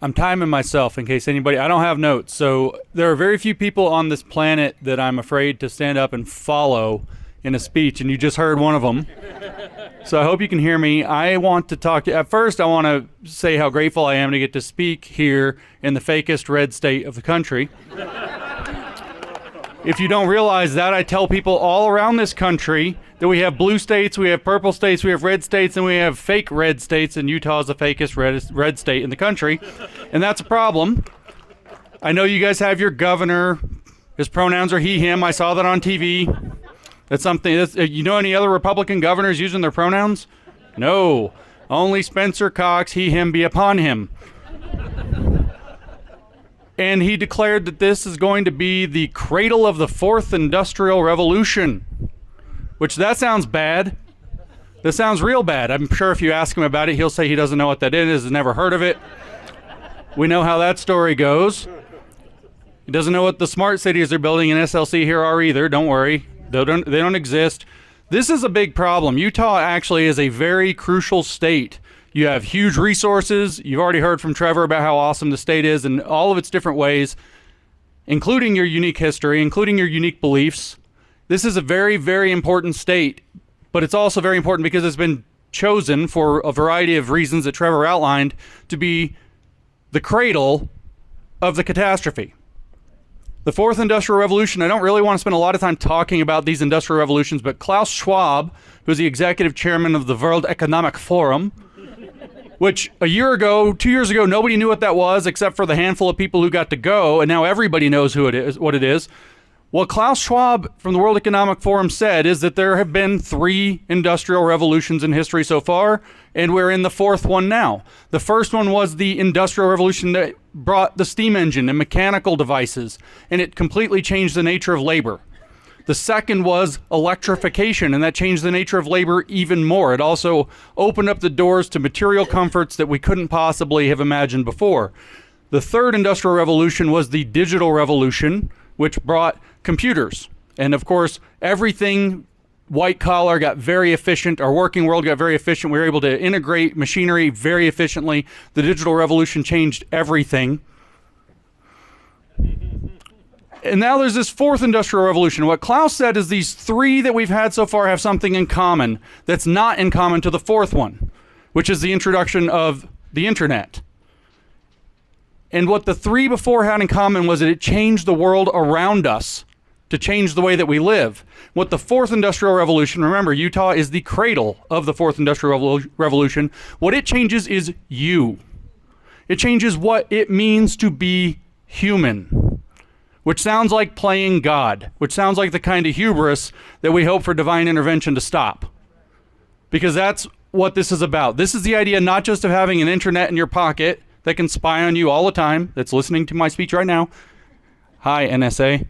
I'm timing myself in case anybody, I don't have notes. So there are very few people on this planet that I'm afraid to stand up and follow in a speech, and you just heard one of them. So I hope you can hear me. I want to talk, at first I want to say how grateful I am to get to speak here in the fakest red state of the country. If you don't realize that, I tell people all around this country that we have blue states, we have purple states, we have red states, and we have fake red states, and Utah is the fakest red state in the country. And that's a problem. I know you guys have your governor. His pronouns are he, him. I saw that on TV. That's something, you know any other Republican governors using their pronouns? No. Only Spencer Cox, he, him, be upon him. And he declared that this is going to be the cradle of the fourth industrial revolution, which that sounds bad. That sounds real bad. I'm sure if you ask him about it, he'll say he doesn't know what that is, has never heard of it. We know how that story goes. He doesn't know what the smart cities they're building in SLC here are either. Don't worry. They don't exist. This is a big problem. Utah actually is a very crucial state. You have huge resources. You've already heard from Trevor about how awesome the state is in all of its different ways, including your unique history, including your unique beliefs. This is a very, very important state, but it's also very important because it's been chosen for a variety of reasons that Trevor outlined to be the cradle of the catastrophe. The fourth industrial revolution, I don't really want to spend a lot of time talking about these industrial revolutions, but Klaus Schwab, who's the executive chairman of the World Economic Forum, which a year ago, 2 years ago, nobody knew what that was except for the handful of people who got to go, and now everybody knows who it is, what it is. What Klaus Schwab from the World Economic Forum said is that there have been 3 industrial revolutions in history so far, and we're in the 4th one now. The first one was the Industrial Revolution that brought the steam engine and mechanical devices, and it completely changed the nature of labor. The second was electrification, and that changed the nature of labor even more. It also opened up the doors to material comforts that we couldn't possibly have imagined before. The third industrial revolution was the digital revolution, which brought computers. And of course, everything white collar got very efficient. Our working world got very efficient. We were able to integrate machinery very efficiently. The digital revolution changed everything. And now there's this 4th industrial revolution. What Klaus said is these 3 that we've had so far have something in common that's not in common to the 4th one, which is the introduction of the internet. And what the 3 before had in common was that it changed the world around us to change the way that we live. What the 4th industrial revolution, remember, Utah is the cradle of the 4th industrial revolution. What it changes is you. It changes what it means to be human, which sounds like playing God, which sounds like the kind of hubris that we hope for divine intervention to stop. Because that's what this is about. This is the idea not just of having an internet in your pocket that can spy on you all the time, that's listening to my speech right now. Hi, NSA.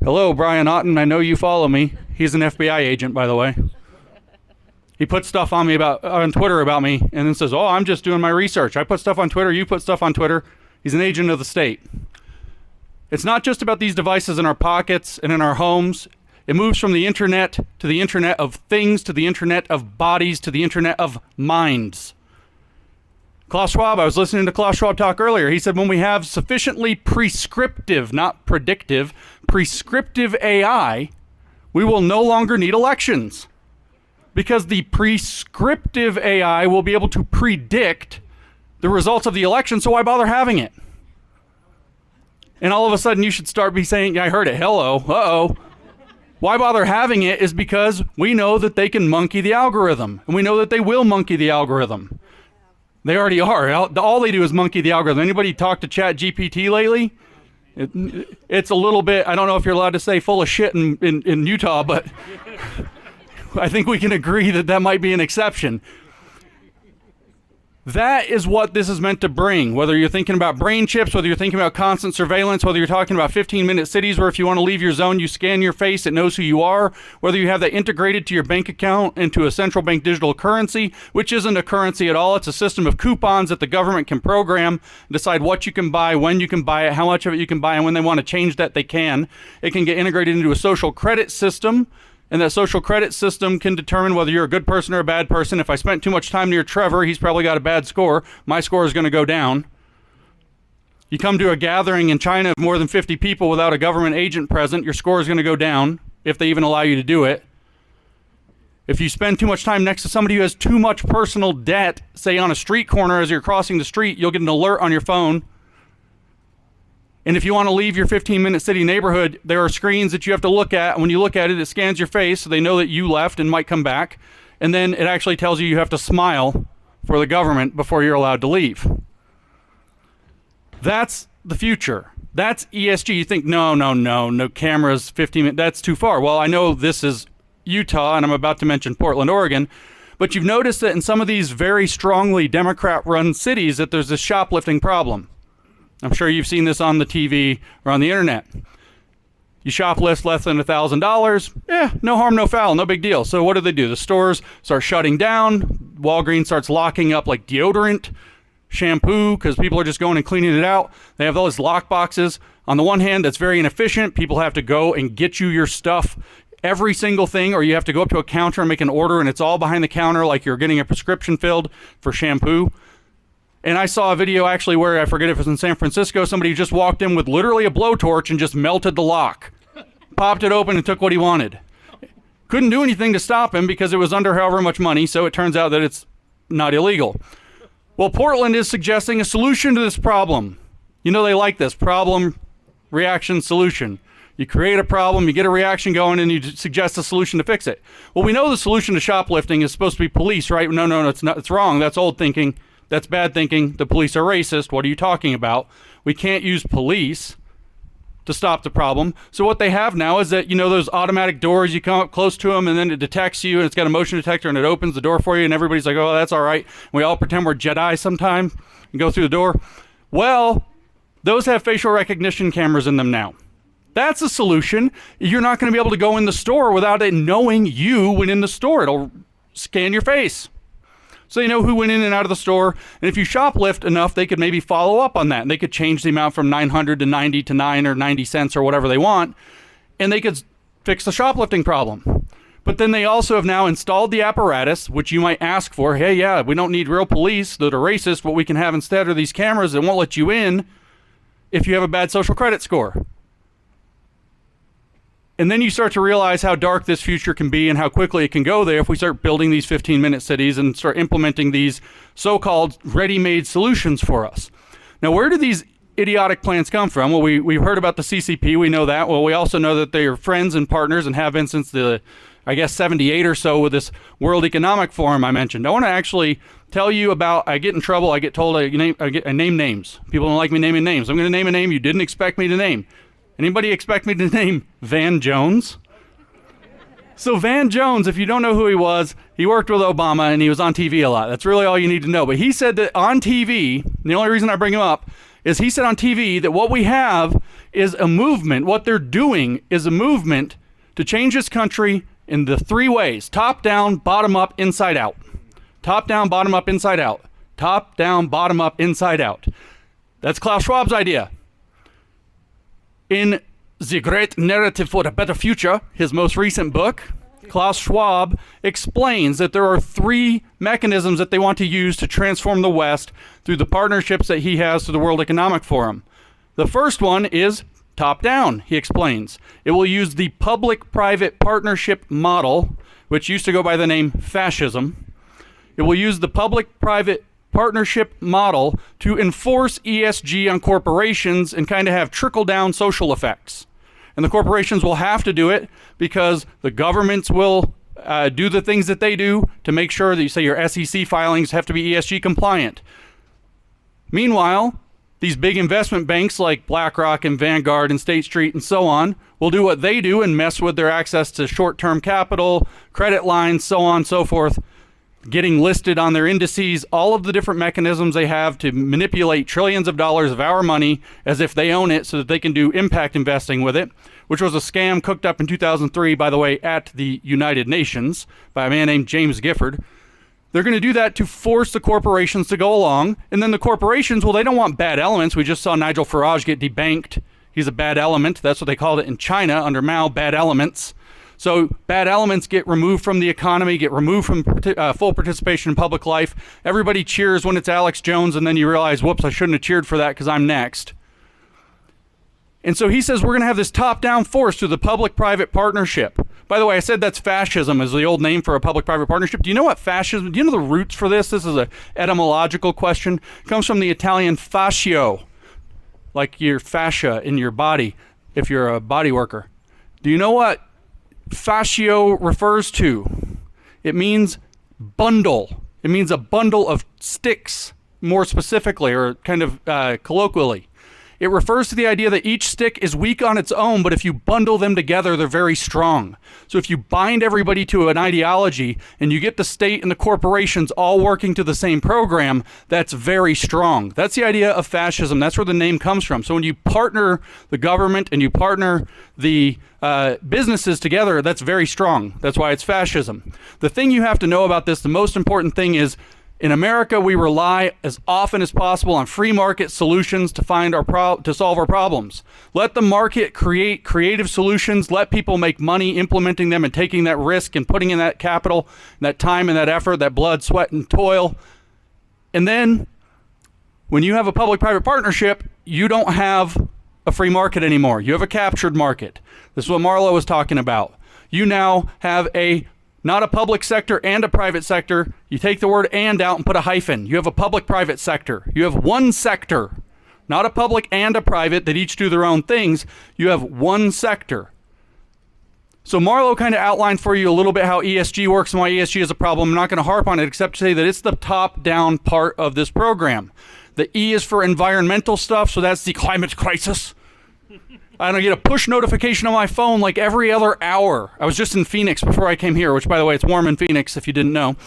Hello, Brian Otten. I know you follow me. He's an FBI agent, by the way. He put stuff on me on Twitter about me, and then says, "Oh, I'm just doing my research. I put stuff on Twitter. You put stuff on Twitter." He's an agent of the state. It's not just about these devices in our pockets and in our homes. It moves from the internet to the internet of things, to the internet of bodies, to the internet of minds. Klaus Schwab, I was listening to Klaus Schwab talk earlier. He said when we have sufficiently prescriptive, not predictive, prescriptive AI, we will no longer need elections. Because the prescriptive AI will be able to predict the results of the election, so why bother having it? And all of a sudden you should start saying, I heard it, hello, uh-oh. Why bother having it is because we know that they can monkey the algorithm, and we know that they will monkey the algorithm. They already are. All they do is monkey the algorithm. Anybody talk to ChatGPT lately? It's a little bit, I don't know if you're allowed to say full of shit in Utah, but I think we can agree that that might be an exception. That is what this is meant to bring, whether you're thinking about brain chips, whether you're thinking about constant surveillance, whether you're talking about 15-minute cities where if you want to leave your zone, you scan your face, it knows who you are, whether you have that integrated to your bank account into a central bank digital currency, which isn't a currency at all. It's a system of coupons that the government can program, decide what you can buy, when you can buy it, how much of it you can buy, and when they want to change that, they can. It can get integrated into a social credit system And that social credit system can determine whether you're a good person or a bad person. If I spent too much time near Trevor, he's probably got a bad score. My score is going to go down. You come to a gathering in China of more than 50 people without a government agent present, your score is going to go down, if they even allow you to do it. If you spend too much time next to somebody who has too much personal debt, say on a street corner as you're crossing the street, you'll get an alert on your phone. And if you want to leave your 15-minute city neighborhood, there are screens that you have to look at. And when you look at it, it scans your face so they know that you left and might come back. And then it actually tells you have to smile for the government before you're allowed to leave. That's the future. That's ESG. You think, no cameras, 15 minutes, that's too far. Well, I know this is Utah, and I'm about to mention Portland, Oregon, but you've noticed that in some of these very strongly Democrat-run cities that there's this shoplifting problem. I'm sure you've seen this on the TV or on the internet. You shoplift less than $1,000, no harm, no foul, no big deal. So what do? The stores start shutting down. Walgreens starts locking up like deodorant, shampoo, because people are just going and cleaning it out. They have those lock boxes. On the one hand, that's very inefficient. People have to go and get you your stuff, every single thing, or you have to go up to a counter and make an order, and it's all behind the counter like you're getting a prescription filled for shampoo. And I saw a video actually where, I forget if it was in San Francisco, somebody just walked in with literally a blowtorch and just melted the lock, popped it open and took what he wanted. Couldn't do anything to stop him because it was under however much money, so it turns out that it's not illegal. Well, Portland is suggesting a solution to this problem. You know, they like this problem, reaction, solution. You create a problem, you get a reaction going, and you suggest a solution to fix it. Well, we know the solution to shoplifting is supposed to be police, right? No, it's not. It's wrong. That's old thinking. That's bad thinking. The police are racist. What are you talking about? We can't use police to stop the problem. So what they have now is that, those automatic doors, you come up close to them and then it detects you and it's got a motion detector and it opens the door for you and everybody's like, oh, that's all right. And we all pretend we're Jedi sometime and go through the door. Well, those have facial recognition cameras in them now. That's a solution. You're not going to be able to go in the store without it knowing you went in the store. It'll scan your face. So they know who went in and out of the store. And if you shoplift enough, they could maybe follow up on that. And they could change the amount from 900 to 90 to 9 or 90 cents or whatever they want. And they could fix the shoplifting problem. But then they also have now installed the apparatus, which you might ask for. Hey, yeah, we don't need real police that are racist. What we can have instead are these cameras that won't let you in if you have a bad social credit score. And then you start to realize how dark this future can be and how quickly it can go there if we start building these 15-minute cities and start implementing these so-called ready-made solutions for us. Now, where do these idiotic plans come from? Well, we've heard about the CCP. We know that. Well, we also know that they are friends and partners and have been since the, 78 or so with this World Economic Forum I mentioned. I want to actually tell you about, I get in trouble, I get told I name names. People don't like me naming names. I'm going to name a name you didn't expect me to name. Anybody expect me to name Van Jones? So Van Jones, if you don't know who he was, he worked with Obama and he was on TV a lot. That's really all you need to know. But he said that on TV, the only reason I bring him up is he said on TV that what we have is a movement. What they're doing is a movement to change this country in the three ways: top down, bottom up, inside out. Top down, bottom up, inside out. Top down, bottom up, inside out. That's Klaus Schwab's idea. In The Great Narrative for a Better Future, his most recent book, Klaus Schwab explains that there are three mechanisms that they want to use to transform the West through the partnerships that he has through the World Economic Forum. The first one is top-down, he explains. It will use the public-private partnership model, which used to go by the name fascism. It will use the public-private partnership model to enforce ESG on corporations and kind of have trickle-down social effects. And the corporations will have to do it because the governments will do the things that they do to make sure that, you say, your SEC filings have to be ESG compliant. Meanwhile, these big investment banks like BlackRock and Vanguard and State Street and so on will do what they do and mess with their access to short-term capital, credit lines, so on and so forth, getting listed on their indices, all of the different mechanisms they have to manipulate trillions of dollars of our money as if they own it so that they can do impact investing with it, which was a scam cooked up in 2003, by the way, at the United Nations by a man named James Gifford. They're going to do that to force the corporations to go along. And then the corporations, well, they don't want bad elements. We just saw Nigel Farage get debanked. He's a bad element. That's what they called it in China under Mao, bad elements. So bad elements get removed from the economy, get removed from full participation in public life. Everybody cheers when it's Alex Jones, and then you realize, whoops, I shouldn't have cheered for that because I'm next. And so he says we're going to have this top-down force through the public-private partnership. By the way, I said that's fascism is the old name for a public-private partnership. Do you know what fascism, do you know the roots for this? This is an etymological question. It comes from the Italian fascio, like your fascia in your body, if you're a body worker. Do you know what fascio refers to? It means bundle. It means a bundle of sticks, more specifically, or kind of colloquially. It refers to the idea that each stick is weak on its own, but if you bundle them together, they're very strong. So if you bind everybody to an ideology and you get the state and the corporations all working to the same program, that's very strong. That's the idea of fascism. That's where the name comes from. So when you partner the government and you partner the businesses together, that's very strong. That's why it's fascism. The thing you have to know about this, the most important thing is, in America, we rely as often as possible on free market solutions to to solve our problems. Let the market create creative solutions. Let people make money implementing them and taking that risk and putting in that capital, and that time and that effort, that blood, sweat, and toil. And then when you have a public-private partnership, you don't have a free market anymore. You have a captured market. This is what Marlowe was talking about. You now have not a public sector and a private sector. You take the word "and" out and put a hyphen. You have a public-private sector. You have one sector, not a public and a private that each do their own things. You have one sector. So Marlowe kind of outlined for you a little bit how ESG works and why ESG is a problem. I'm not going to harp on it except to say that it's the top-down part of this program. The E is for environmental stuff, so that's the climate crisis. I don't get a push notification on my phone like every other hour. I was just in Phoenix before I came here, which, by the way, it's warm in Phoenix if you didn't know.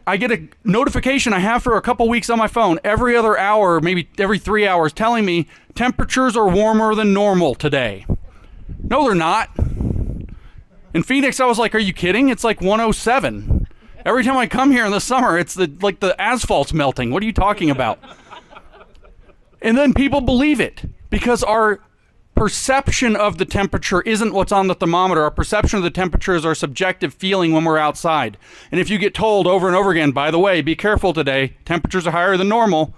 I get a notification I have for a couple weeks on my phone every other hour, maybe every 3 hours, telling me temperatures are warmer than normal today. No, they're not. In Phoenix, I was like, are you kidding? It's like 107. Every time I come here in the summer, it's like the asphalt's melting. What are you talking about? And then people believe it because our perception of the temperature isn't what's on the thermometer. Our perception of the temperature is our subjective feeling when we're outside. And if you get told over and over again, by the way, be careful today, temperatures are higher than normal,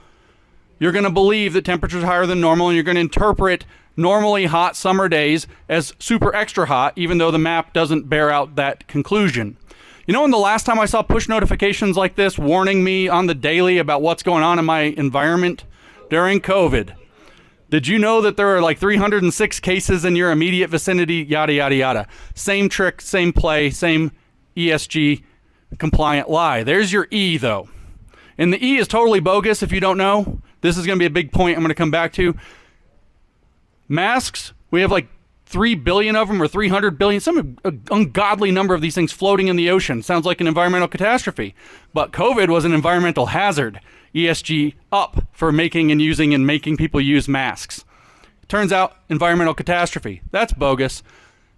you're going to believe that temperatures are higher than normal, and you're going to interpret normally hot summer days as super extra hot, even though the map doesn't bear out that conclusion. You know when the last time I saw push notifications like this warning me on the daily about what's going on in my environment? During COVID. Did you know that there are like 306 cases in your immediate vicinity, yada, yada, yada? Same trick, same play, same ESG compliant lie. There's your E, though. And the E is totally bogus if you don't know. This is going to be a big point I'm going to come back to. Masks, we have like 3 billion of them or 300 billion, some ungodly number of these things floating in the ocean. Sounds like an environmental catastrophe. But COVID was an environmental hazard. ESG up for making and using and making people use masks. Turns out, environmental catastrophe. That's bogus.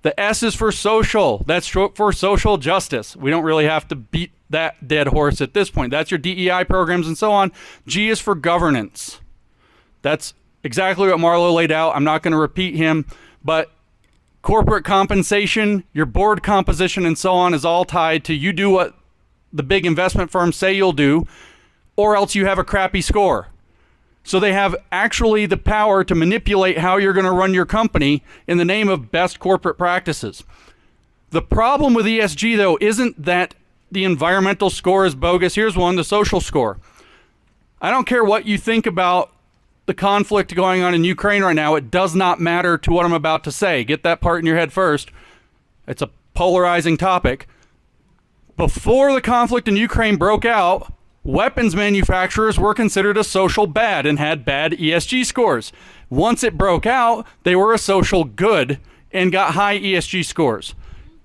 The S is for social. That's short for social justice. We don't really have to beat that dead horse at this point. That's your DEI programs and so on. G is for governance. That's exactly what Marlowe laid out. I'm not going to repeat him, but corporate compensation, your board composition and so on is all tied to you do what the big investment firms say you'll do, or else you have a crappy score. So they have actually the power to manipulate how you're going to run your company in the name of best corporate practices. The problem with ESG, though, isn't that the environmental score is bogus. Here's one, the social score. I don't care what you think about the conflict going on in Ukraine right now. It does not matter to what I'm about to say. Get that part in your head first. It's a polarizing topic. Before the conflict in Ukraine broke out, weapons manufacturers were considered a social bad and had bad ESG scores. Once it broke out, they were a social good and got high ESG scores.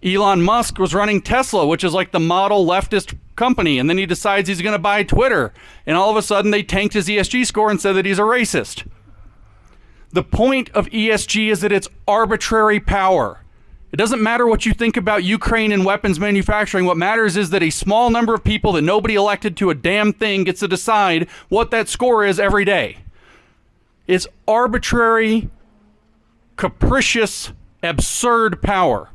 Elon Musk was running Tesla, which is like the model leftist company, and then he decides he's going to buy Twitter, and all of a sudden they tanked his ESG score and said that he's a racist. The point of ESG is that it's arbitrary power. It doesn't matter what you think about Ukraine and weapons manufacturing. What matters is that a small number of people that nobody elected to a damn thing gets to decide what that score is every day. It's arbitrary, capricious, absurd power.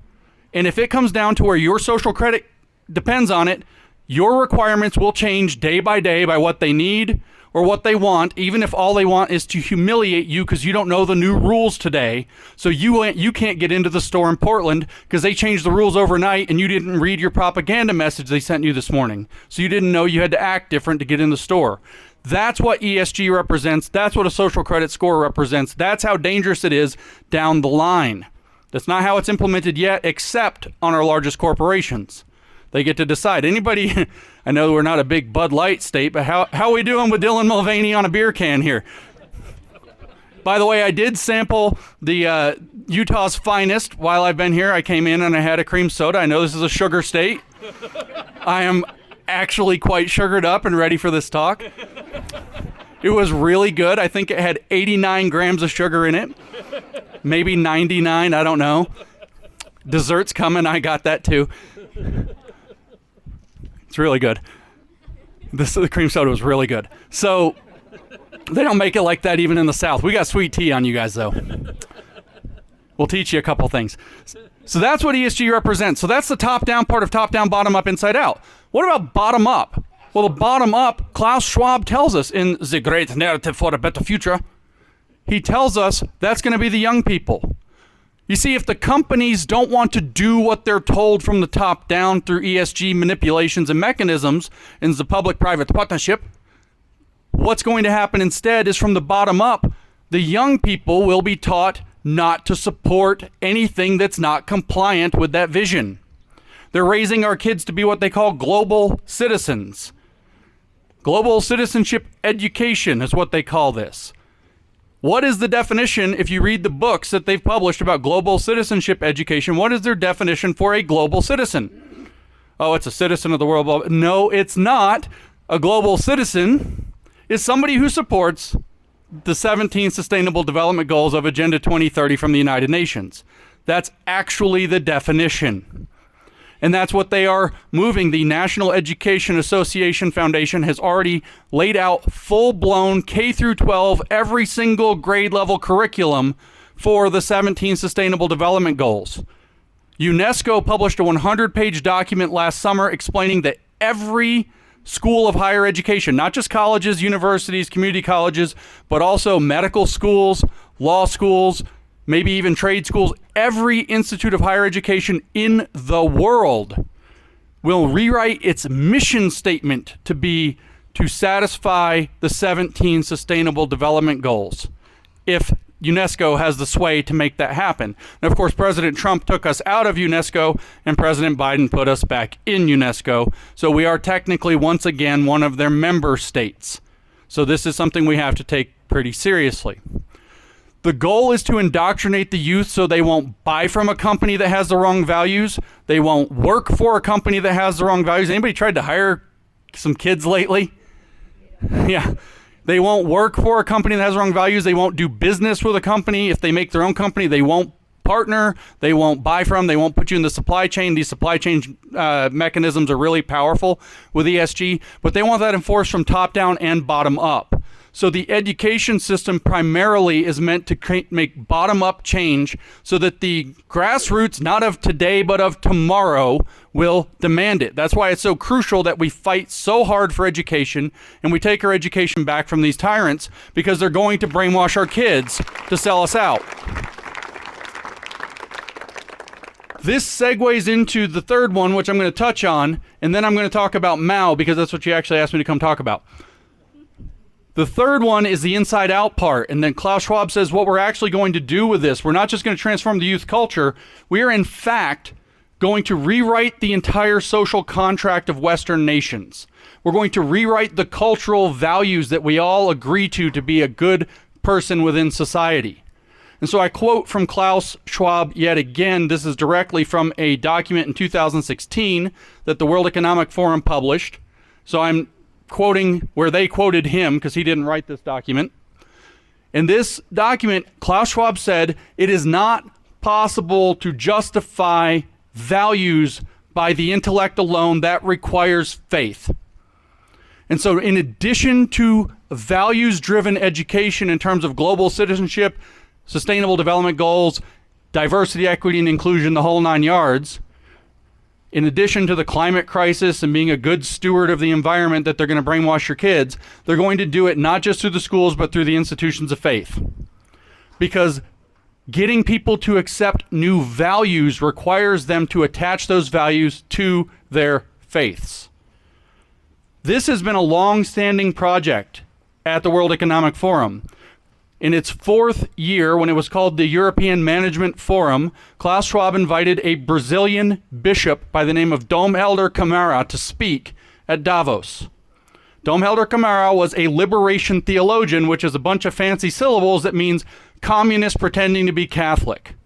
And if it comes down to where your social credit depends on it, your requirements will change day by what they need or what they want, even if all they want is to humiliate you because you don't know the new rules today. So you can't get into the store in Portland because they changed the rules overnight and you didn't read your propaganda message they sent you this morning. So you didn't know you had to act different to get in the store. That's what ESG represents. That's what a social credit score represents. That's how dangerous it is down the line. That's not how it's implemented yet, except on our largest corporations. They get to decide. Anybody, I know we're not a big Bud Light state, but how are we doing with Dylan Mulvaney on a beer can here? By the way, I did sample the Utah's finest while I've been here. I came in and I had a cream soda. I know this is a sugar state. I am actually quite sugared up and ready for this talk. It was really good. I think it had 89 grams of sugar in it. Maybe 99, I don't know. Dessert's coming, I got that too. It's really good. The cream soda was really good. So they don't make it like that even in the South. We got sweet tea on you guys though. We'll teach you a couple things. So that's what ESG represents. So that's the top-down part of top-down, bottom-up, inside-out. What about bottom-up? Well, the bottom-up, Klaus Schwab tells us in The Great Narrative for a Better Future, he tells us that's going to be the young people. You see, if the companies don't want to do what they're told from the top down through ESG manipulations and mechanisms in the public-private partnership, what's going to happen instead is from the bottom up, the young people will be taught not to support anything that's not compliant with that vision. They're raising our kids to be what they call global citizens. Global citizenship education is what they call this. What is the definition, if you read the books that they've published about global citizenship education, what is their definition for a global citizen? Oh, it's a citizen of the world. No, it's not. A global citizen is somebody who supports the 17 Sustainable Development Goals of Agenda 2030 from the United Nations. That's actually the definition. And that's what they are moving. The National Education Association Foundation has already laid out full-blown K through 12, every single grade level curriculum for the 17 Sustainable Development Goals. UNESCO published a 100-page document last summer explaining that every school of higher education, not just colleges, universities, community colleges, but also medical schools, law schools, maybe even trade schools, every institute of higher education in the world will rewrite its mission statement to satisfy the 17 Sustainable Development Goals, if UNESCO has the sway to make that happen. And of course, President Trump took us out of UNESCO and President Biden put us back in UNESCO. So we are technically, once again, one of their member states. So this is something we have to take pretty seriously. The goal is to indoctrinate the youth so they won't buy from a company that has the wrong values. They won't work for a company that has the wrong values. Anybody tried to hire some kids lately? Yeah. They won't work for a company that has the wrong values. They won't do business with a company. If they make their own company, they won't partner. They won't buy from. They won't put you in the supply chain. These supply chain mechanisms are really powerful with ESG, but they want that enforced from top down and bottom up. So the education system primarily is meant to make bottom-up change so that the grassroots, not of today but of tomorrow, will demand it. That's why it's so crucial that we fight so hard for education and we take our education back from these tyrants, because they're going to brainwash our kids to sell us out. This segues into the third one, which I'm going to touch on, and then I'm going to talk about Mao, because that's what you actually asked me to come talk about. The third one is the inside-out part, and then Klaus Schwab says what we're actually going to do with this. We're not just going to transform the youth culture. We are, in fact, going to rewrite the entire social contract of Western nations. We're going to rewrite the cultural values that we all agree to be a good person within society. And so I quote from Klaus Schwab yet again. This is directly from a document in 2016 that the World Economic Forum published. So I'm quoting where they quoted him, because he didn't write this document. In this document, Klaus Schwab said, it is not possible to justify values by the intellect alone. That requires faith. And so in addition to values-driven education in terms of global citizenship, sustainable development goals, diversity, equity, and inclusion, the whole 9 yards, in addition to the climate crisis and being a good steward of the environment that they're going to brainwash your kids, they're going to do it not just through the schools, but through the institutions of faith. Because getting people to accept new values requires them to attach those values to their faiths. This has been a long-standing project at the World Economic Forum. In its 4th year, when it was called the European Management Forum, Klaus Schwab invited a Brazilian bishop by the name of Dom Helder Camara to speak at Davos. Dom Helder Camara was a liberation theologian, which is a bunch of fancy syllables that means communist pretending to be Catholic.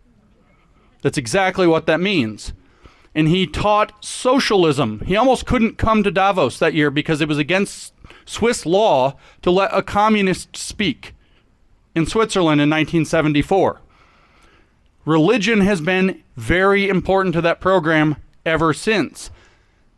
That's exactly what that means. And he taught socialism. He almost couldn't come to Davos that year because it was against Swiss law to let a communist speak in Switzerland in 1974. Religion has been very important to that program ever since.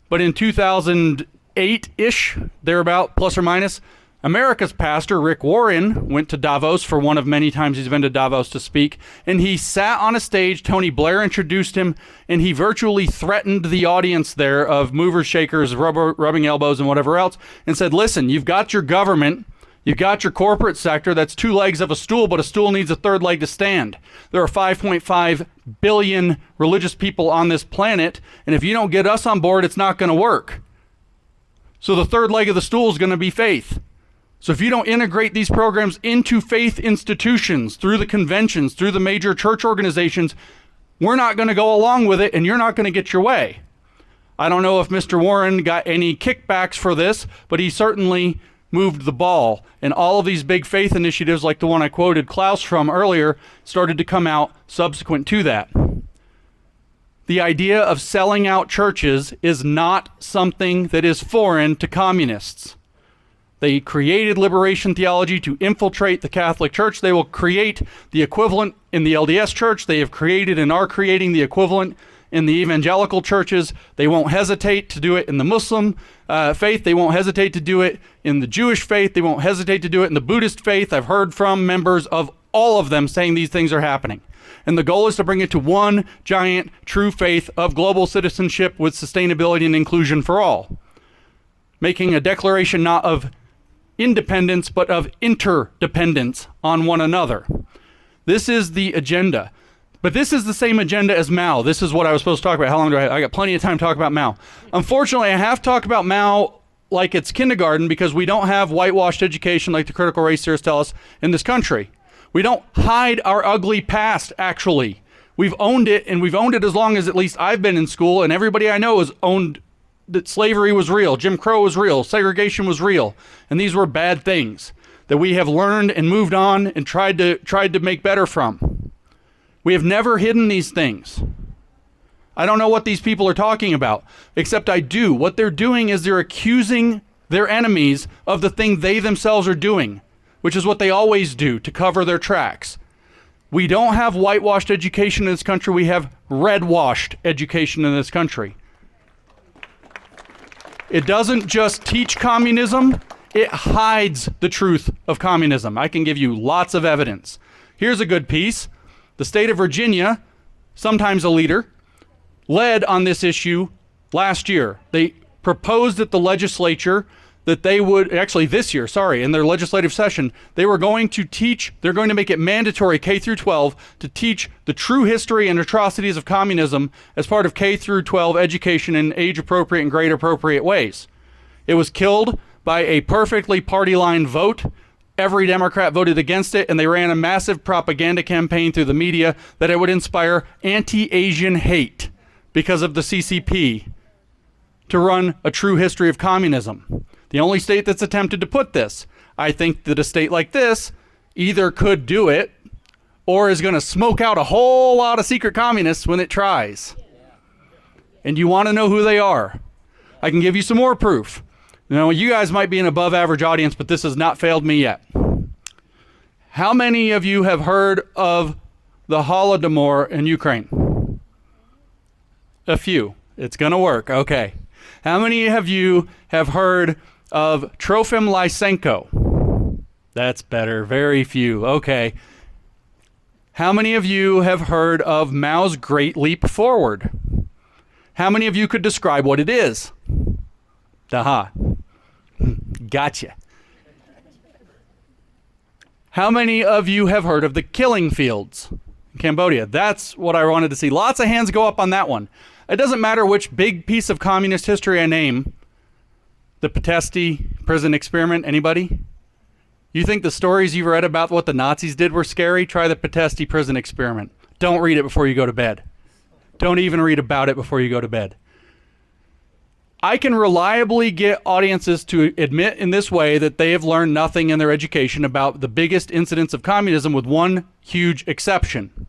But in 2008-ish, thereabout, plus or minus, America's pastor, Rick Warren, went to Davos for one of many times he's been to Davos to speak, and he sat on a stage. Tony Blair introduced him, and he virtually threatened the audience there of movers, shakers, rubbing elbows, and whatever else, and said, listen, you've got your government, you've got your corporate sector, that's 2 legs of a stool, but a stool needs a 3rd leg to stand. There are 5.5 billion religious people on this planet, and if you don't get us on board, it's not going to work. So the 3rd leg of the stool is going to be faith. So if you don't integrate these programs into faith institutions, through the conventions, through the major church organizations, we're not going to go along with it, and you're not going to get your way. I don't know if Mr. Warren got any kickbacks for this, but he certainly moved the ball. And all of these big faith initiatives, like the one I quoted Klaus from earlier, started to come out subsequent to that. The idea of selling out churches is not something that is foreign to communists. They created liberation theology to infiltrate the Catholic Church. They will create the equivalent in the LDS Church. They have created and are creating the equivalent in the evangelical churches. They won't hesitate to do it in the Muslim faith. They won't hesitate to do it in the Jewish faith. They won't hesitate to do it in the Buddhist faith. I've heard from members of all of them saying these things are happening. And the goal is to bring it to one giant true faith of global citizenship with sustainability and inclusion for all. Making a declaration not of independence, but of interdependence on one another. This is the agenda. But this is the same agenda as Mao. This is what I was supposed to talk about. How long do I have? I got plenty of time to talk about Mao. Unfortunately, I have to talk about Mao like it's kindergarten because we don't have whitewashed education like the critical race theorists tell us in this country. We don't hide our ugly past, actually. We've owned it, and we've owned it as long as at least I've been in school, and everybody I know has owned that slavery was real, Jim Crow was real, segregation was real, and these were bad things that we have learned and moved on and tried to make better from. We have never hidden these things. I don't know what these people are talking about, except I do. What they're doing is they're accusing their enemies of the thing they themselves are doing, which is what they always do to cover their tracks. We don't have whitewashed education in this country. We have red-washed education in this country. It doesn't just teach communism, it hides the truth of communism. I can give you lots of evidence. Here's a good piece. The state of Virginia, sometimes a leader, led on this issue last year. They proposed at the legislature that they would, actually this year, in their legislative session, they were going to teach, they're going to make it mandatory K through 12 to teach the true history and atrocities of communism as part of K through 12 education in age-appropriate and grade-appropriate ways. It was killed by a perfectly party-line vote. Every Democrat voted against it, and they ran a massive propaganda campaign through the media that it would inspire anti-Asian hate because of the CCP to run a true history of communism. The only state that's attempted to put this. I think that a state like this either could do it or is going to smoke out a whole lot of secret communists when it tries. And you want to know who they are. I can give you some more proof. Now, you guys might be an above average audience, but this has not failed me yet. How many of you have heard of the Holodomor in Ukraine? A few. It's going to work. Okay. How many of you have heard of Trofim Lysenko? That's better. Very few. Okay. How many of you have heard of Mao's Great Leap Forward? How many of you could describe what it is? Aha. Gotcha. How many of you have heard of the killing fields in Cambodia? That's what I wanted to see. Lots of hands go up on that one. It doesn't matter which big piece of communist history I name. The Patesti prison experiment, anybody? You think the stories you've read about what the Nazis did were scary? Try the Patesti prison experiment. Don't read it before you go to bed. Don't even read about it before you go to bed. I can reliably get audiences to admit in this way that they have learned nothing in their education about the biggest incidents of communism, with one huge exception: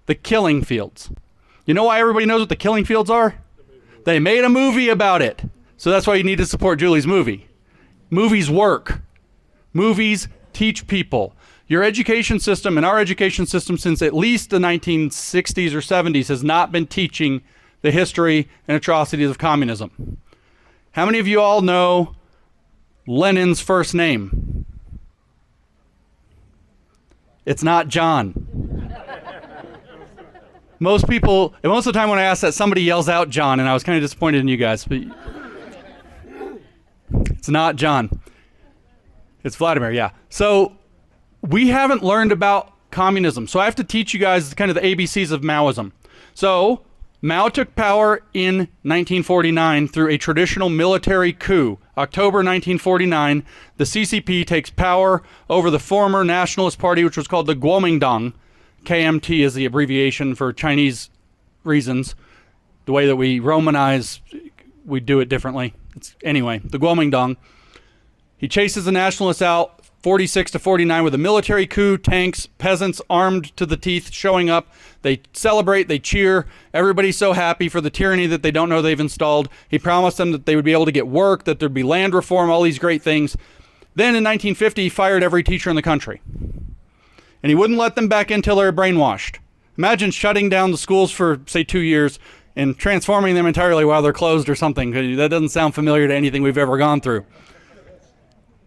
the killing fields. You know why everybody knows what the killing fields are? They made a movie about it. So that's why you need to support Julie's movie. Movies work. Movies teach people. Your education system and our education system since at least the 1960s or 70s has not been teaching the history and atrocities of communism. How many of you all know Lenin's first name? It's not John. Most of the time when I ask that, somebody yells out John, and I was kind of disappointed in you guys. But it's not John. It's Vladimir, yeah. So we haven't learned about communism. So I have to teach you guys kind of the ABCs of Maoism. So Mao took power in 1949 through a traditional military coup. October 1949, the CCP takes power over the former Nationalist Party, which was called the Kuomintang. KMT is the abbreviation for Chinese reasons. The way that we Romanize, we do it differently. Anyway, the Kuomintang. He chases the nationalists out, 46 to 49, with a military coup, tanks, peasants armed to the teeth showing up. They celebrate, they cheer. Everybody's so happy for the tyranny that they don't know they've installed. He promised them that they would be able to get work, that there'd be land reform, all these great things. Then in 1950, he fired every teacher in the country. And he wouldn't let them back in until they were brainwashed. Imagine shutting down the schools for, say, 2 years and transforming them entirely while they're closed or something. That doesn't sound familiar to anything we've ever gone through.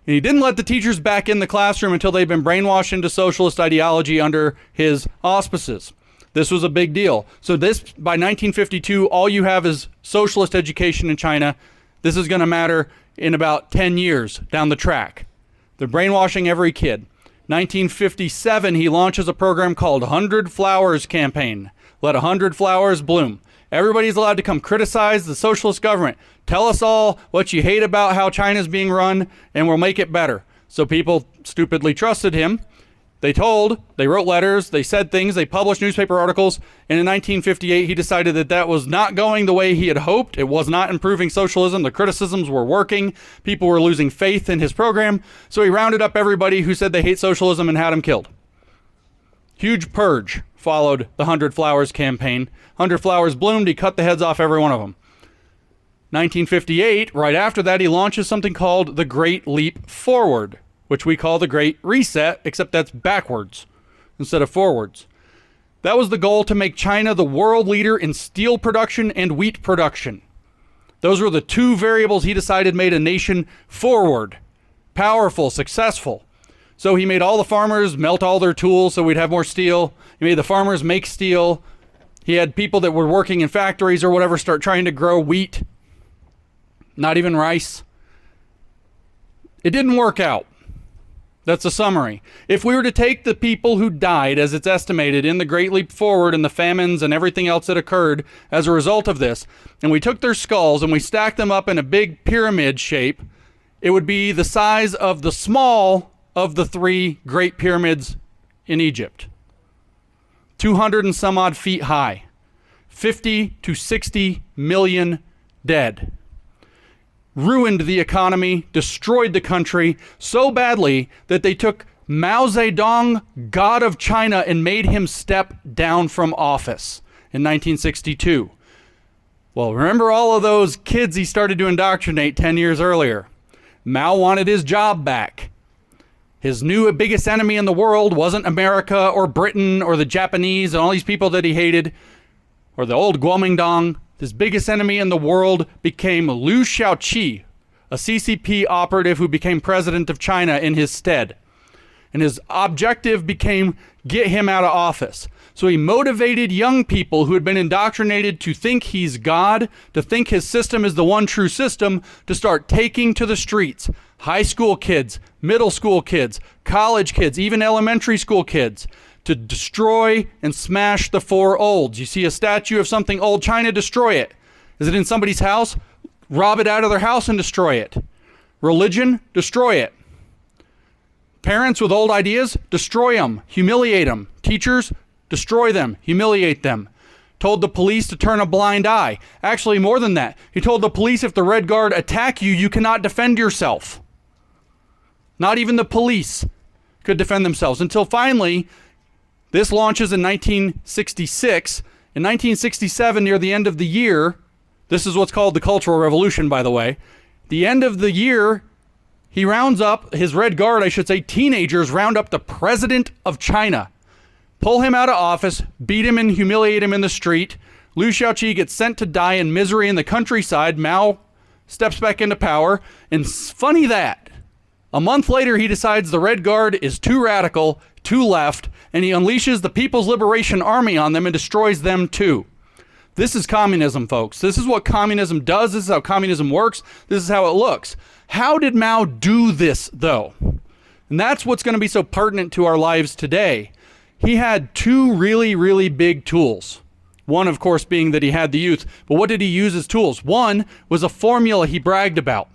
And he didn't let the teachers back in the classroom until they'd been brainwashed into socialist ideology under his auspices. This was a big deal. So by 1952, all you have is socialist education in China. This is going to matter in about 10 years down the track. They're brainwashing every kid. 1957, he launches a program called 100 Flowers Campaign. Let 100 flowers bloom. Everybody's allowed to come criticize the socialist government. Tell us all what you hate about how China's being run, and we'll make it better. So people stupidly trusted him. They wrote letters, they said things, they published newspaper articles, and in 1958 he decided that that was not going the way he had hoped. It was not improving socialism. The criticisms were working. People were losing faith in his program. So he rounded up everybody who said they hate socialism and had them killed. Huge purge followed the 100 Flowers campaign. 100 flowers bloomed, he cut the heads off every one of them. 1958, right after that, he launches something called the Great Leap Forward, which we call the Great Reset, except that's backwards instead of forwards. That was the goal, to make China the world leader in steel production and wheat production. Those were the two variables he decided made a nation forward, powerful, successful. So he made all the farmers melt all their tools so we'd have more steel. He made the farmers make steel. He had people that were working in factories or whatever start trying to grow wheat, not even rice. It didn't work out. That's a summary. If we were to take the people who died, as it's estimated, in the Great Leap Forward and the famines and everything else that occurred as a result of this, and we took their skulls and we stacked them up in a big pyramid shape, it would be the size of the small of the three great pyramids in Egypt. 200 and some odd feet high. 50 to 60 million dead. Ruined the economy, destroyed the country so badly that they took Mao Zedong, God of China, and made him step down from office in 1962. Well, remember all of those kids he started to indoctrinate 10 years earlier. Mao wanted his job back. His new biggest enemy in the world wasn't America or Britain or the Japanese and all these people that he hated, or the old Kuomintang. His biggest enemy in the world became Liu Shaoqi, a CCP operative who became president of China in his stead. And his objective became get him out of office. So he motivated young people who had been indoctrinated to think he's God, to think his system is the one true system, to start taking to the streets. High school kids, middle school kids, college kids, even elementary school kids, to destroy and smash the four olds. You see a statue of something old China, destroy it. Is it in somebody's house? Rob it out of their house and destroy it. Religion, destroy it. Parents with old ideas, destroy them, humiliate them. Teachers, destroy them, humiliate them. Told the police to turn a blind eye. Actually, more than that. He told the police if the Red Guard attack you, you cannot defend yourself. Not even the police could defend themselves. Until finally, this launches in 1966. In 1967, near the end of the year, this is what's called the Cultural Revolution, by the way. The end of the year, he rounds up, his Red Guard, I should say, teenagers round up the president of China. Pull him out of office, beat him and humiliate him in the street. Liu Shaoqi gets sent to die in misery in the countryside. Mao steps back into power. And funny that, a month later he decides the Red Guard is too radical, too left, and he unleashes the People's Liberation Army on them and destroys them too. This is communism, folks. This is what communism does. This is how communism works. This is how it looks. How did Mao do this, though? And that's what's going to be so pertinent to our lives today. He had two really, really big tools. One, of course, being that he had the youth. But what did he use as tools? One was a formula he bragged about.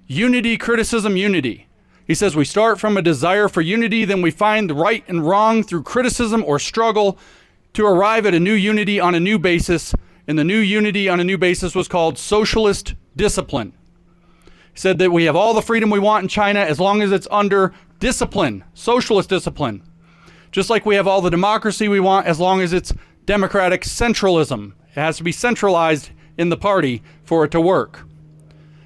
Unity, criticism, unity. He says we start from a desire for unity, then we find the right and wrong through criticism or struggle to arrive at a new unity on a new basis. And the new unity on a new basis was called socialist discipline. He said that we have all the freedom we want in China as long as it's under discipline, socialist discipline. Just like we have all the democracy we want as long as it's democratic centralism. It has to be centralized in the party for it to work.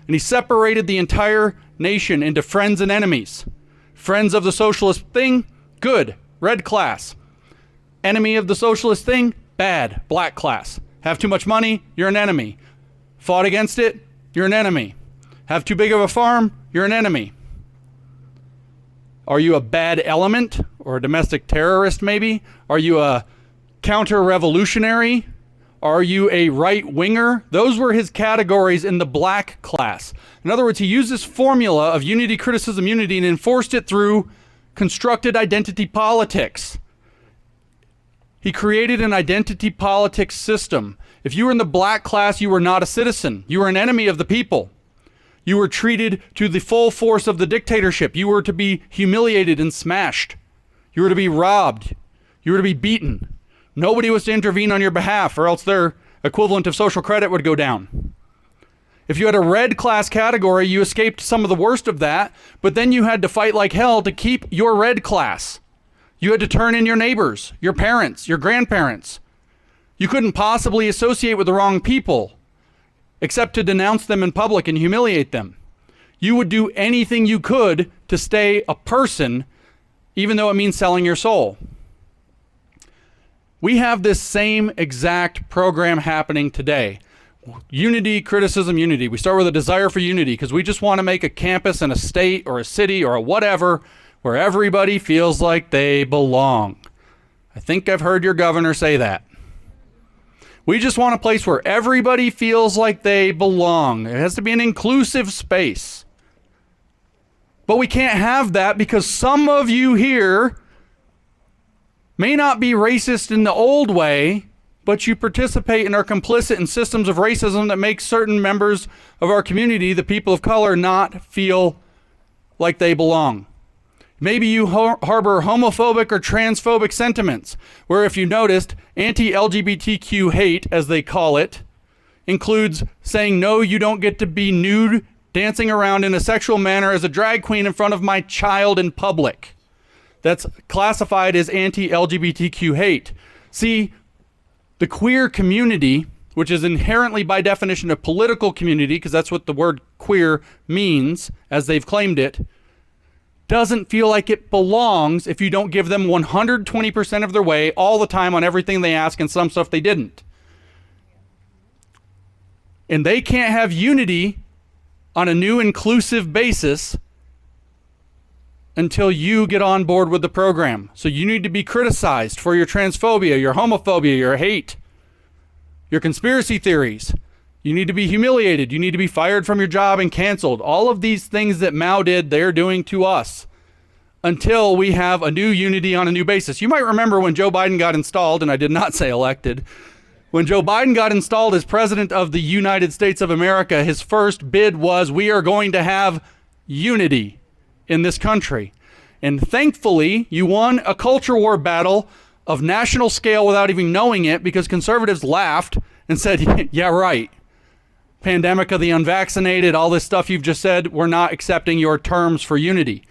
And he separated the entire nation into friends and enemies. Friends of the socialist thing, good, red class. Enemy of the socialist thing, bad, black class. Have too much money, you're an enemy. Fought against it, you're an enemy. Have too big of a farm, you're an enemy. Are you a bad element or a domestic terrorist maybe? Are you a counter-revolutionary? Are you a right-winger? Those were his categories in the black class. In other words, he used this formula of unity, criticism, unity and enforced it through constructed identity politics. He created an identity politics system. If you were in the black class, you were not a citizen. You were an enemy of the people. You were treated to the full force of the dictatorship. You were to be humiliated and smashed. You were to be robbed. You were to be beaten. Nobody was to intervene on your behalf, or else their equivalent of social credit would go down. If you had a red class category, you escaped some of the worst of that, but then you had to fight like hell to keep your red class. You had to turn in your neighbors, your parents, your grandparents. You couldn't possibly associate with the wrong people, except to denounce them in public and humiliate them. You would do anything you could to stay a person, even though it means selling your soul. We have this same exact program happening today. Unity, criticism, unity. We start with a desire for unity because we just want to make a campus and a state or a city or a whatever where everybody feels like they belong. I think I've heard your governor say that. We just want a place where everybody feels like they belong. It has to be an inclusive space. But we can't have that because some of you here may not be racist in the old way, but you participate and are complicit in systems of racism that make certain members of our community, the people of color, not feel like they belong. Maybe you harbor homophobic or transphobic sentiments, where if you noticed, anti-LGBTQ hate, as they call it, includes saying, no, you don't get to be nude, dancing around in a sexual manner as a drag queen in front of my child in public. That's classified as anti-LGBTQ hate. See, the queer community, which is inherently by definition a political community, because that's what the word queer means, as they've claimed it, doesn't feel like it belongs if you don't give them 120% of their way all the time on everything they ask and some stuff they didn't. And they can't have unity on a new inclusive basis until you get on board with the program. So you need to be criticized for your transphobia, your homophobia, your hate, your conspiracy theories. You need to be humiliated. You need to be fired from your job and canceled. All of these things that Mao did, they're doing to us until we have a new unity on a new basis. You might remember when Joe Biden got installed, and I did not say elected, when Joe Biden got installed as president of the United States of America, his first bid was, we are going to have unity in this country. And thankfully, you won a culture war battle of national scale without even knowing it, because conservatives laughed and said, yeah, right. Pandemic of the unvaccinated, all this stuff you've just said, we're not accepting your terms for unity.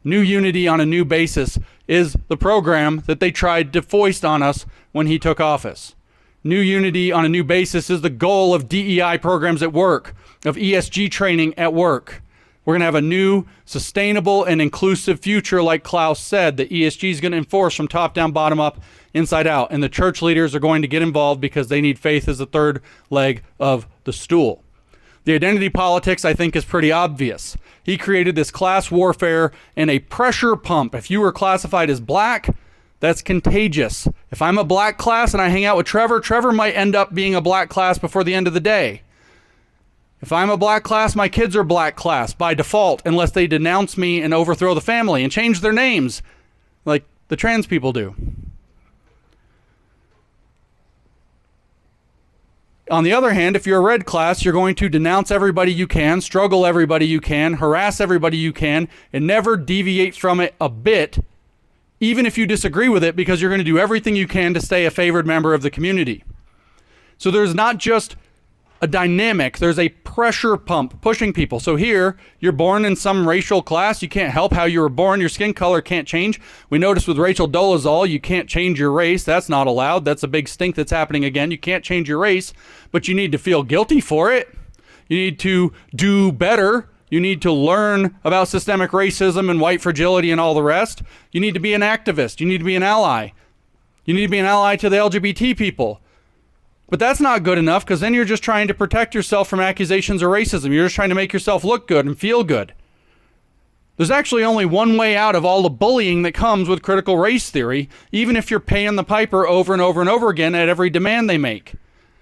New unity on a new basis is the program that they tried to foist on us when he took office. New unity on a new basis is the goal of DEI programs at work, of ESG training at work. We're going to have a new, sustainable, and inclusive future, like Klaus said, that ESG is going to enforce from top down, bottom up, inside out. And the church leaders are going to get involved because they need faith as the third leg of the stool. The identity politics, I think, is pretty obvious. He created this class warfare and a pressure pump. If you were classified as black, that's contagious. If I'm a black class and I hang out with Trevor, Trevor might end up being a black class before the end of the day. If I'm a black class, my kids are black class by default, unless they denounce me and overthrow the family and change their names like the trans people do. On the other hand, if you're a red class, you're going to denounce everybody you can, struggle everybody you can, harass everybody you can, and never deviate from it a bit, even if you disagree with it, because you're going to do everything you can to stay a favored member of the community. So there's not just a dynamic, there's a pressure pump pushing people. So here, you're born in some racial class, you can't help how you were born, your skin color can't change. We noticed with Rachel Dolezal, you can't change your race, that's not allowed, that's a big stink that's happening again. You can't change your race, but you need to feel guilty for it. You need to do better. You need to learn about systemic racism and white fragility and all the rest. You need to be an activist, you need to be an ally. You need to be an ally to the LGBT people. But that's not good enough, because then you're just trying to protect yourself from accusations of racism. You're just trying to make yourself look good and feel good. There's actually only one way out of all the bullying that comes with critical race theory, even if you're paying the piper over and over and over again at every demand they make.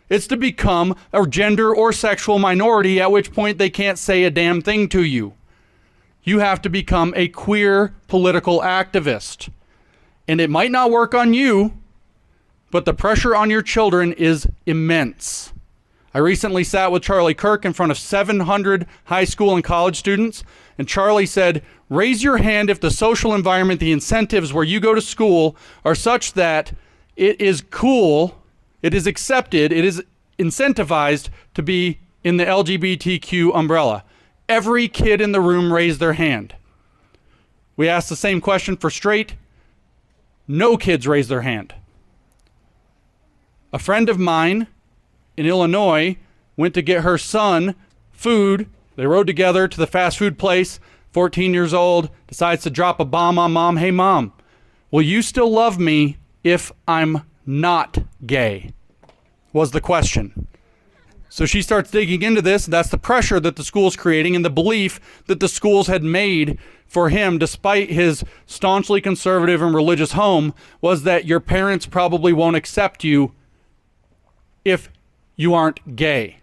It's to become a gender or sexual minority, at which point they can't say a damn thing to you. You have to become a queer political activist. And it might not work on you, but the pressure on your children is immense. I recently sat with Charlie Kirk in front of 700 high school and college students, and Charlie said, raise your hand if the social environment, the incentives where you go to school are such that it is cool, it is accepted, it is incentivized to be in the LGBTQ umbrella. Every kid in the room raised their hand. We asked the same question for straight. No kids raised their hand. A friend of mine in Illinois went to get her son food. They rode together to the fast food place. 14 years old, decides to drop a bomb on mom. Hey, mom, will you still love me if I'm not gay? Was the question. So she starts digging into this. That's the pressure that the school's creating, and the belief that the schools had made for him, despite his staunchly conservative and religious home, was that your parents probably won't accept you if you aren't gay.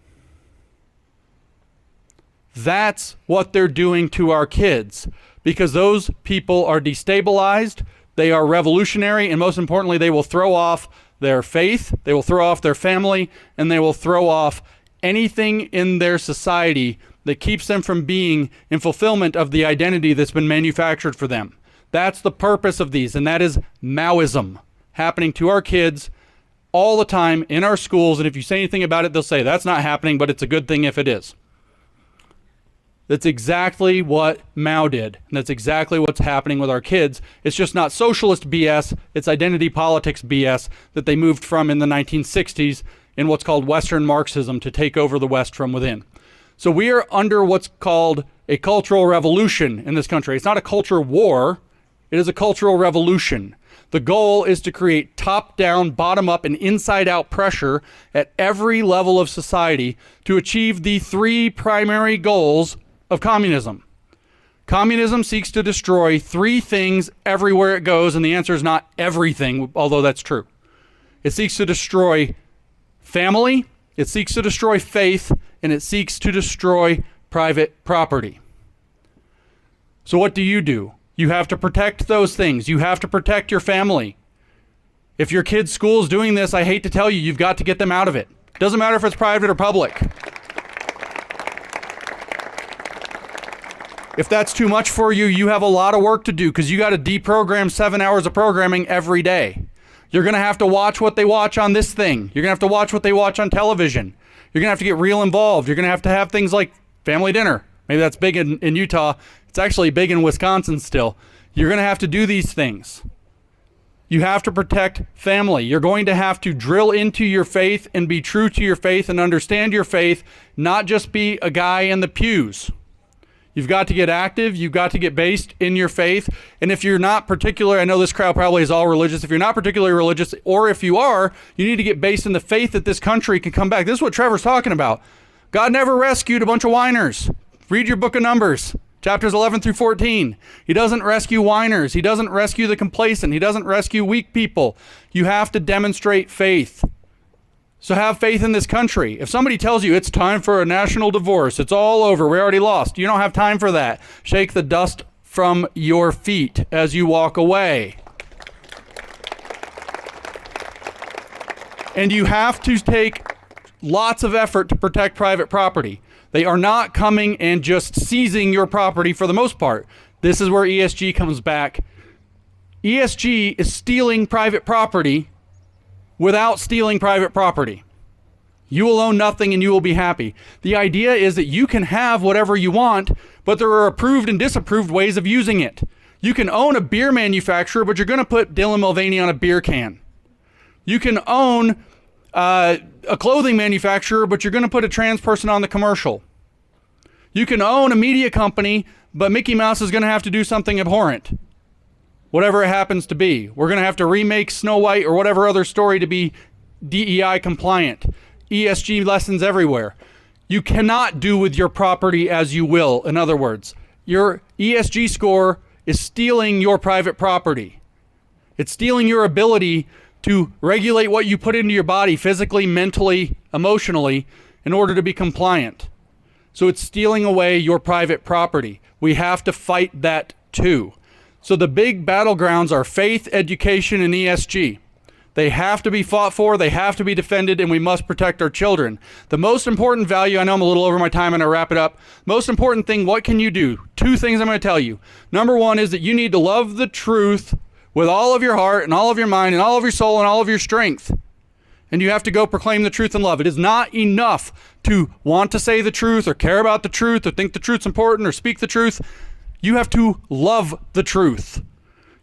That's what they're doing to our kids, because those people are destabilized, they are revolutionary, and most importantly, they will throw off their faith, they will throw off their family, and they will throw off anything in their society that keeps them from being in fulfillment of the identity that's been manufactured for them. That's the purpose of these, and that is Maoism happening to our kids all the time in our schools. And if you say anything about it, they'll say that's not happening, but it's a good thing if it is. That's exactly what Mao did, and that's exactly what's happening with our kids. It's just not socialist BS, it's identity politics BS that they moved from in the 1960s in what's called Western Marxism to take over the West from within. So we are under what's called a cultural revolution in this country. It's not a culture war, it is a cultural revolution. The goal is to create top-down, bottom-up, and inside-out pressure at every level of society to achieve the three primary goals of communism. Communism seeks to destroy three things everywhere it goes, and the answer is not everything, although that's true. It seeks to destroy family, it seeks to destroy faith, and it seeks to destroy private property. So what do? You have to protect those things. You have to protect your family. If your kid's school is doing this, I hate to tell you, you've got to get them out of it. Doesn't matter if it's private or public. If that's too much for you, you have a lot of work to do because you got to deprogram 7 hours of programming every day. You're going to have to watch what they watch on this thing. You're going to have to watch what they watch on television. You're going to have to get real involved. You're going to have things like family dinner. Maybe that's big in Utah. It's actually big in Wisconsin still. You're going to have to do these things. You have to protect family. You're going to have to drill into your faith and be true to your faith and understand your faith, not just be a guy in the pews. You've got to get active. You've got to get based in your faith. And if you're not particular, I know this crowd probably is all religious. If you're not particularly religious, or if you are, you need to get based in the faith that this country can come back. This is what Trevor's talking about. God never rescued a bunch of whiners. Read your book of Numbers, chapters 11 through 14. He doesn't rescue whiners. He doesn't rescue the complacent. He doesn't rescue weak people. You have to demonstrate faith. So have faith in this country. If somebody tells you it's time for a national divorce, it's all over, we already lost, you don't have time for that. Shake the dust from your feet as you walk away. And you have to take lots of effort to protect private property. They are not coming and just seizing your property for the most part. This is where ESG comes back. ESG is stealing private property without stealing private property. You will own nothing and you will be happy. The idea is that you can have whatever you want, but there are approved and disapproved ways of using it. You can own a beer manufacturer, but you're going to put Dylan Mulvaney on a beer can. You can own a clothing manufacturer, but you're going to put a trans person on the commercial. You can own a media company, but Mickey Mouse is going to have to do something abhorrent. Whatever it happens to be. We're going to have to remake Snow White or whatever other story to be DEI compliant. ESG lessons everywhere. You cannot do with your property as you will. In other words, your ESG score is stealing your private property. It's stealing your ability to regulate what you put into your body physically, mentally, emotionally in order to be compliant. So it's stealing away your private property. We have to fight that too. So the big battlegrounds are faith, education, and ESG. They have to be fought for, they have to be defended, and we must protect our children. The most important value, I know I'm a little over my time and I wrap it up. Most important thing, what can you do? 2 things I'm going to tell you. Number 1 is that you need to love the truth with all of your heart and all of your mind and all of your soul and all of your strength. And you have to go proclaim the truth in love. It is not enough to want to say the truth or care about the truth or think the truth's important or speak the truth. You have to love the truth.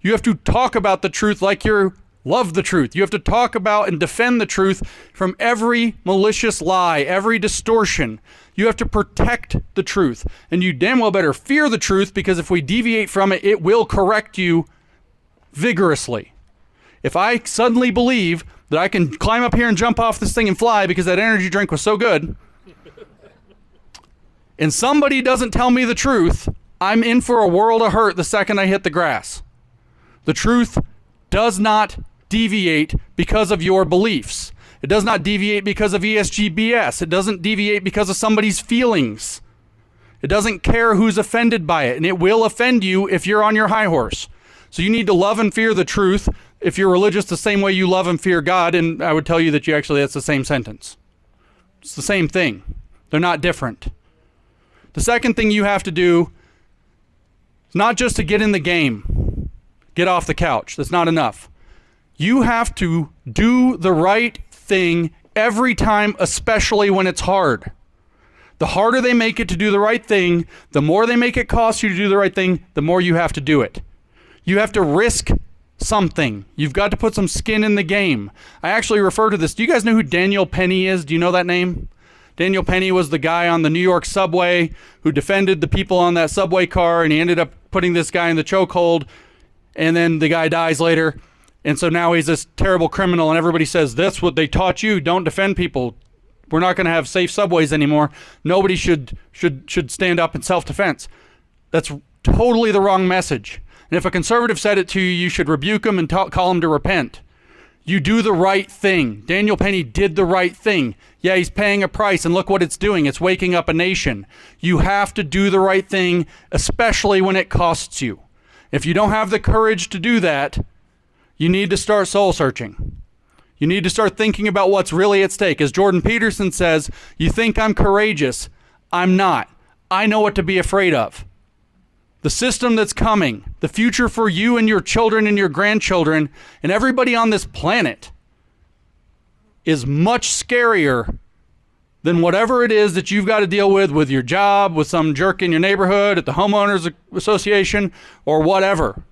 You have to talk about the truth like you love the truth. You have to talk about and defend the truth from every malicious lie, every distortion. You have to protect the truth. And you damn well better fear the truth, because if we deviate from it, it will correct you vigorously. If I suddenly believe that I can climb up here and jump off this thing and fly because that energy drink was so good, and somebody doesn't tell me the truth, I'm in for a world of hurt the second I hit the grass. The truth does not deviate because of your beliefs. It does not deviate because of ESG BS. It doesn't deviate because of somebody's feelings. It doesn't care who's offended by it, and it will offend you if you're on your high horse. So you need to love and fear the truth if you're religious the same way you love and fear God, and I would tell you that that's the same sentence. It's the same thing. They're not different. The second thing you have to do is not just to get in the game, get off the couch. That's not enough. You have to do the right thing every time, especially when it's hard. The harder they make it to do the right thing, the more they make it cost you to do the right thing, the more you have to do it. You have to risk something. You've got to put some skin in the game. I actually refer to this. Do you guys know who Daniel Penny is? Do you know that name? Daniel Penny was the guy on the New York subway who defended the people on that subway car, and he ended up putting this guy in the chokehold, and then the guy dies later. And so now he's this terrible criminal, and everybody says, that's what they taught you. Don't defend people. We're not going to have safe subways anymore. Nobody should stand up in self-defense. That's totally the wrong message. And if a conservative said it to you, you should rebuke them and call them to repent. You do the right thing. Daniel Penny did the right thing. Yeah, he's paying a price, and look what it's doing. It's waking up a nation. You have to do the right thing, especially when it costs you. If you don't have the courage to do that, you need to start soul searching. You need to start thinking about what's really at stake. As Jordan Peterson says, you think I'm courageous. I'm not. I know what to be afraid of. The system that's coming, the future for you and your children and your grandchildren and everybody on this planet is much scarier than whatever it is that you've got to deal with your job, with some jerk in your neighborhood, at the homeowners association, or whatever.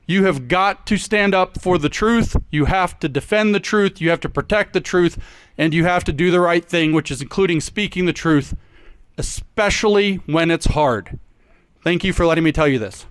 You have got to stand up for the truth. You have to defend the truth. You have to protect the truth. And you have to do the right thing, which is including speaking the truth, especially when it's hard. Thank you for letting me tell you this.